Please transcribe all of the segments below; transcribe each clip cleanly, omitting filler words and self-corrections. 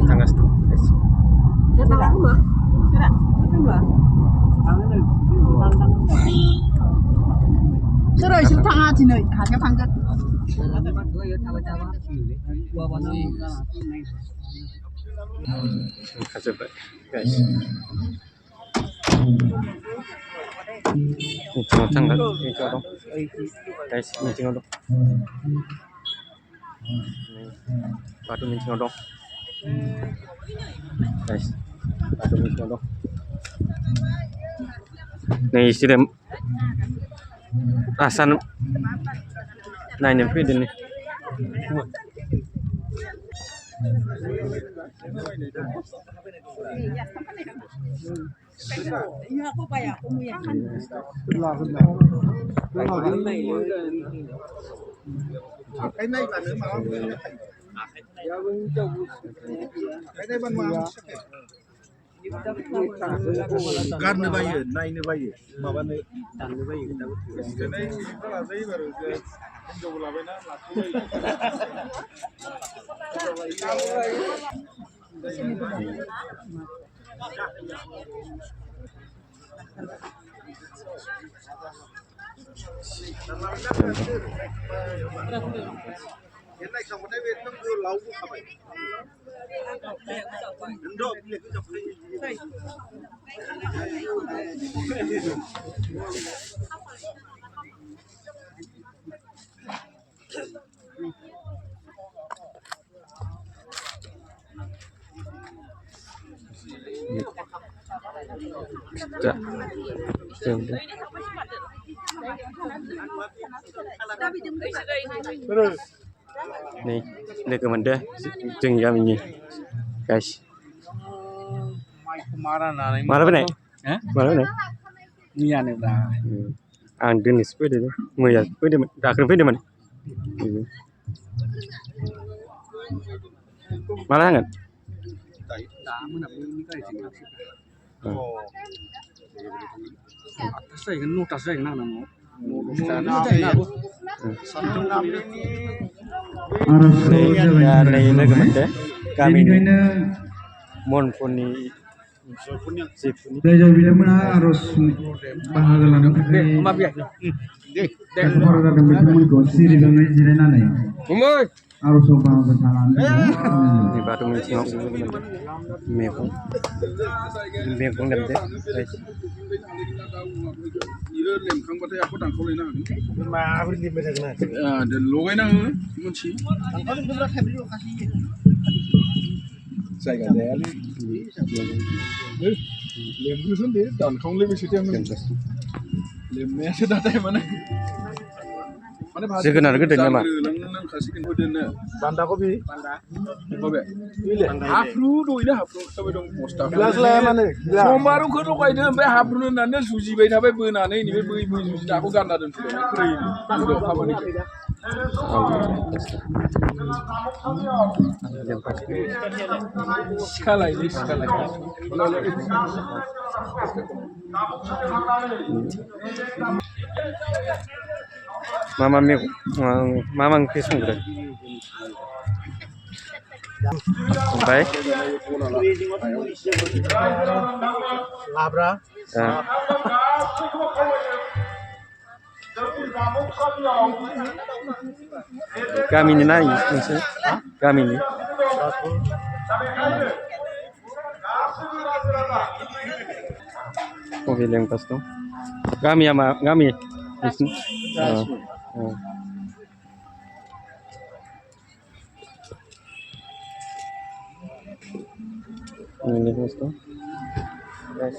Tanggas tuh. Suruh isu tangga sini, hanya pangkat. Coba guys. Tengah kan? Guys, meeting dong. Batu meeting dong. Guys, batu meeting dong. Nih istri asan. Nah ini video nih. Iya aku bayar, aku mau ya. Cái này là nếu mà cái này ban mà gan như vậy này như vậy mà ban này như vậy cái này nó là giấy mà rồi dùng là bên đó hiện nay trong cái bên nó cứ lâu không phải đứng độ cũng cứ chụp đây Nih, ini kemana? Jeng kami ini, guys. Mana benar? Mana benar? Iya nih dah. Anda nih sepeda tu, maya sepeda, dah kerja sepeda mana? Mana kan? Tasai kan, nu tasai kan nama. Ini kemana? Kami ini mon puni Belajar bila mana harus bahagia lalu dan orang dan bertemu gosi di dalam jiran lain. Harus coba bersalam. Ini batu mencingok mekong dan deh. mà bên đi bên này đền lúa cái nó muốn chí xài cả đẻ đi liềm cứ xuống đấy đòn không lên với sự tiêm liềm mẹ sẽ đặt tay mà này Sekenar gede nya mah. Banda kopi. Kopi. Hafru do ina hafru sabai dong posta. Gelas lah mana? Somaru ko do kai de be hafru nan suji bai ta bai bena ne ni bai bai suji da ko ganda dan tulo. Kure ni. Do fa bani. Skala ini skala. Mama ngisung gitu. Baik. Labra. Kami ini naik, maksudnya. Kami ini. Oh, yang pas tuh. Kami sama kami. Ini pas tuh. Guys,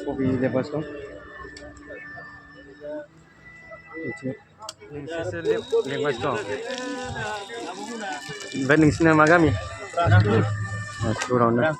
kopi dia pas tuh. Ini pas tuh. Banding sini sama kami. Nah, kurang dah.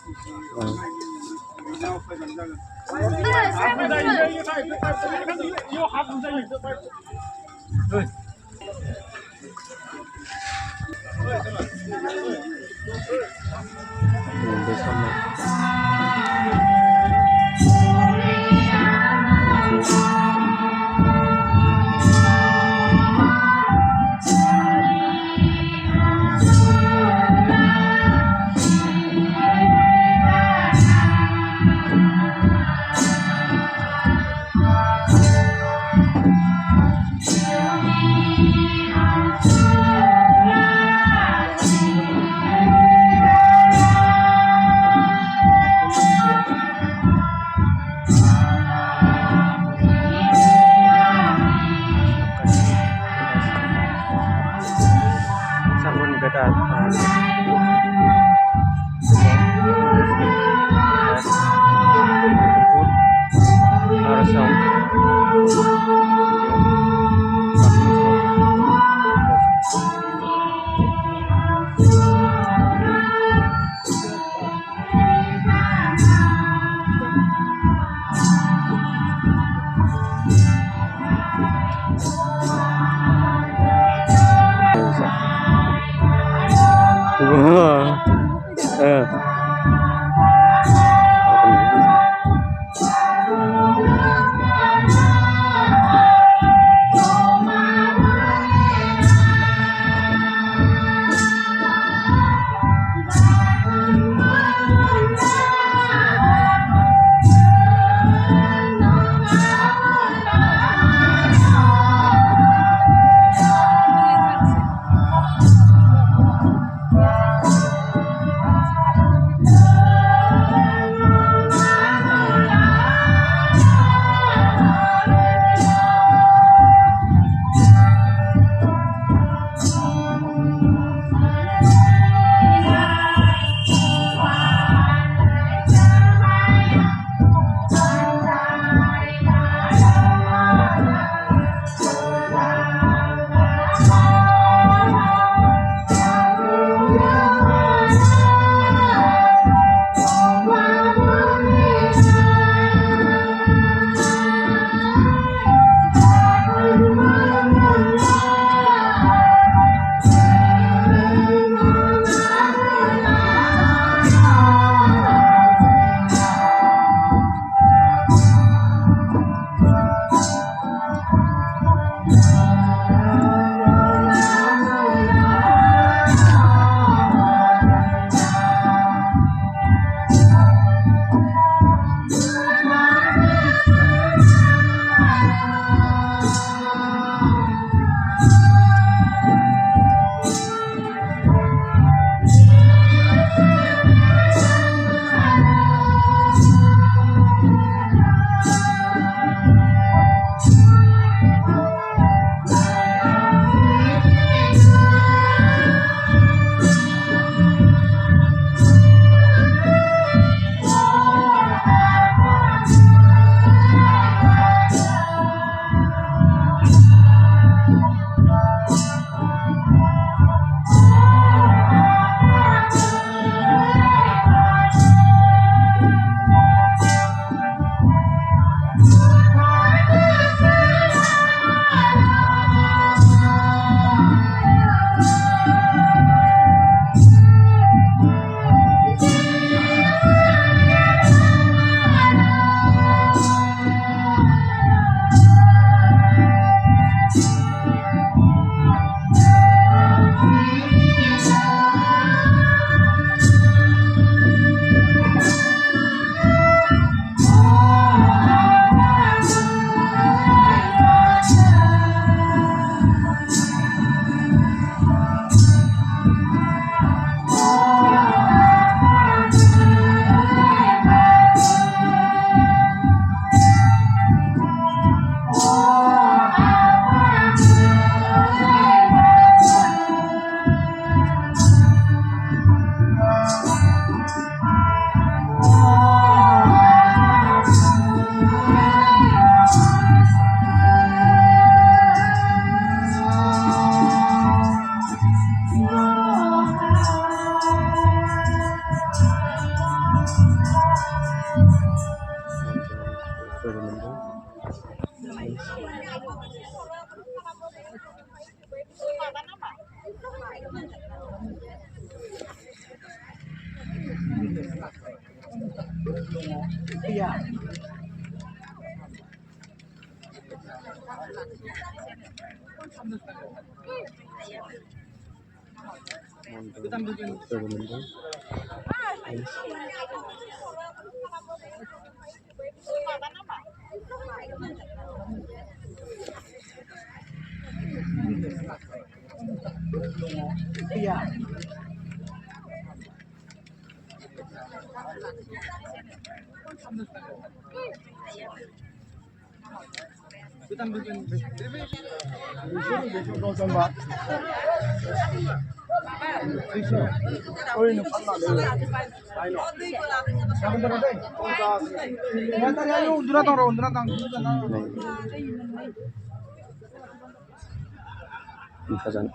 Fajan.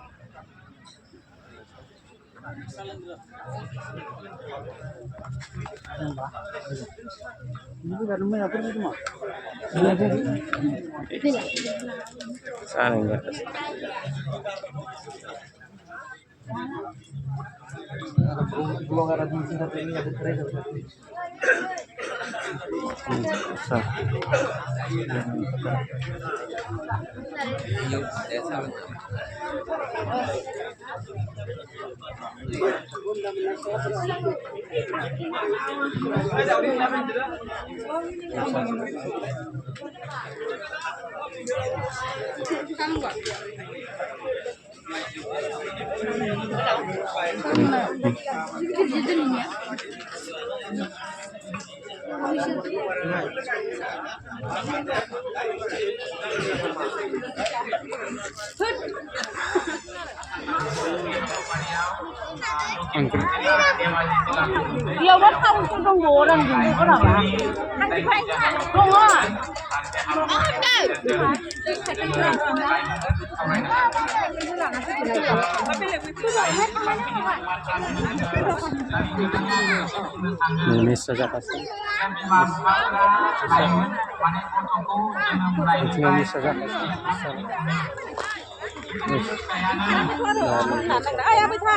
Sana yang atas. Dia buat kamu tuh dong orang dulu kenapa? Dong ah. Ini saja pasti. Ini saja pasti. Ayah bisa.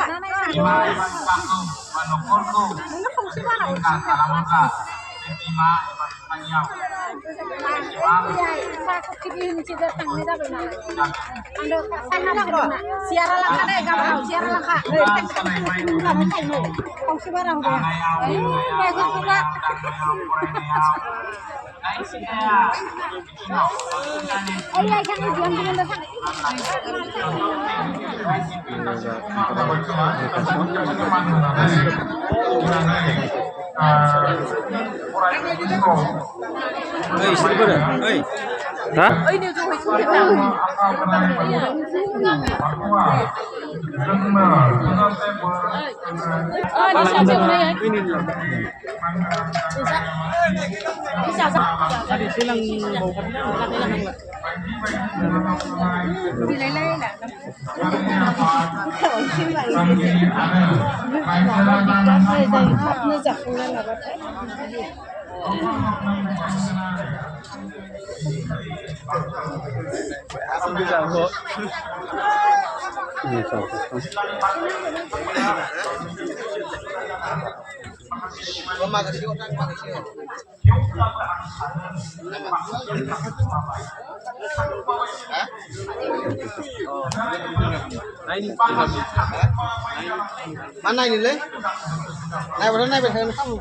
Hah? Ini tuh itu. Mana ini le? Naik berapa naik berapa kamu?